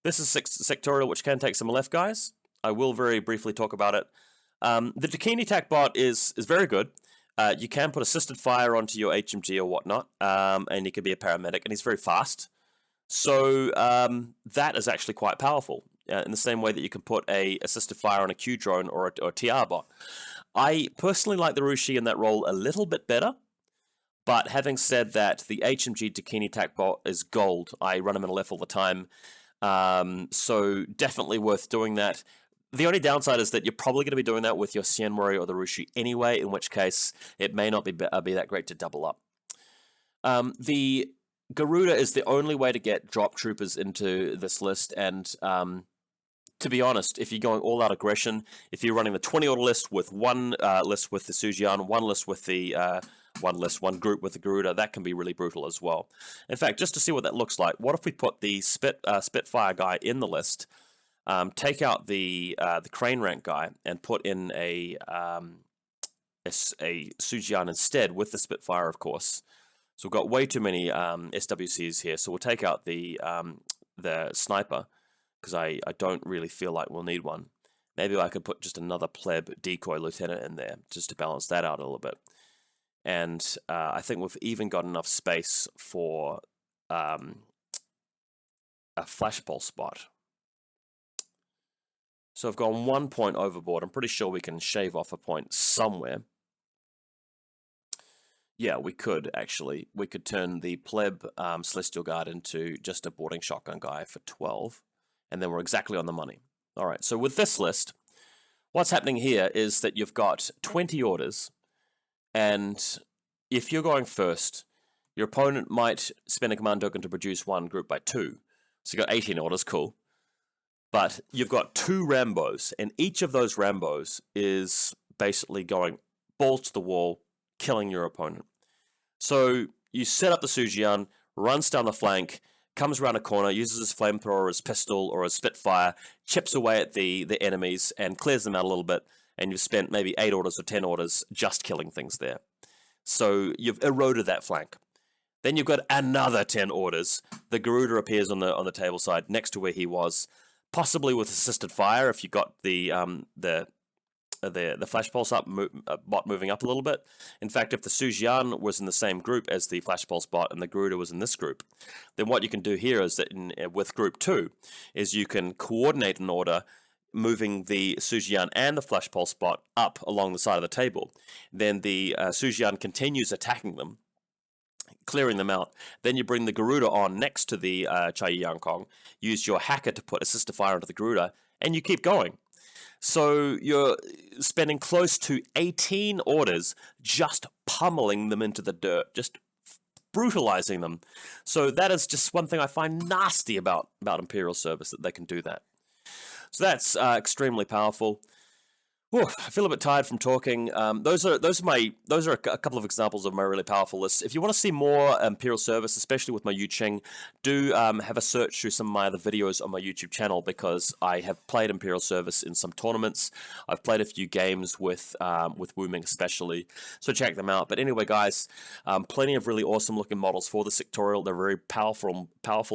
this is Sectorial, which can take some left, guys. I will very briefly talk about it. The Dakini TAC bot is very good. You can put assisted fire onto your HMG or whatnot, and he can be a paramedic, and he's very fast. So that is actually quite powerful, in the same way that you can put a assisted fire on a Q drone or a TR bot. I personally like the Rushi in that role a little bit better, but having said that, the HMG Dakini TAC bot is gold. I run him in a left all the time, so definitely worth doing that. The only downside is that you're probably going to be doing that with your Sien Warrior or the Rushi anyway, in which case it may not be that great to double up. The Garuda is the only way to get drop troopers into this list, and to be honest, if you're going all out aggression, if you're running the 20 order list with one list with the Sujian, one list with the one group with the Garuda, that can be really brutal as well. In fact, just to see what that looks like, what if we put the Spitfire guy in the list? Take out the crane rank guy and put in a Sujian instead with the Spitfire, of course. So we've got way too many SWCs here. So we'll take out the sniper because I don't really feel like we'll need one. Maybe I could put just another pleb decoy lieutenant in there just to balance that out a little bit. And I think we've even got enough space for a flashball spot. So I've gone 1 point overboard. I'm pretty sure we can shave off a point somewhere. Yeah, we could, actually. We could turn the pleb Celestial Guard into just a boarding shotgun guy for 12. And then we're exactly on the money. All right, so with this list, what's happening here is that you've got 20 orders. And if you're going first, your opponent might spend a command token to produce one group by 2. So you've got 18 orders, cool. But you've got 2 Rambos, and each of those Rambos is basically going balls to the wall, killing your opponent. So you set up the Sujian, runs down the flank, comes around a corner, uses his flamethrower or his pistol or his Spitfire, chips away at the enemies and clears them out a little bit, and you've spent maybe 8 orders or 10 orders just killing things there. So you've eroded that flank. Then you've got another 10 orders. The Garuda appears on the table side next to where he was, possibly with assisted fire if you got the flash pulse up bot moving up a little bit. In fact, if the Sujian was in the same group as the flash pulse bot and the Garuda was in this group, then what you can do here is that with group 2 is you can coordinate an order moving the Sujian and the flash pulse bot up along the side of the table. Then the Sujian continues attacking them, clearing them out. Then you bring the Garuda on next to the Chai Yangkong, use your hacker to put assisted fire into the Garuda, and you keep going. So you're spending close to 18 orders just pummeling them into the dirt, just brutalizing them. So that is just one thing I find nasty about Imperial Service, that they can do that. So that's extremely powerful. Whew, I feel a bit tired from talking. Those are a couple of examples of my really powerful lists. If you want to see more Imperial Service, especially with my Yu Ching, do have a search through some of my other videos on my YouTube channel, because I have played Imperial Service in some tournaments. I've played a few games with Wu Ming especially, so check them out. But anyway, guys, plenty of really awesome looking models for the Sectorial. They're very powerful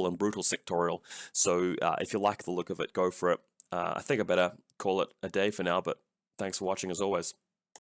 and brutal Sectorial. So if you like the look of it, go for it. I think I better call it a day for now, but thanks for watching as always.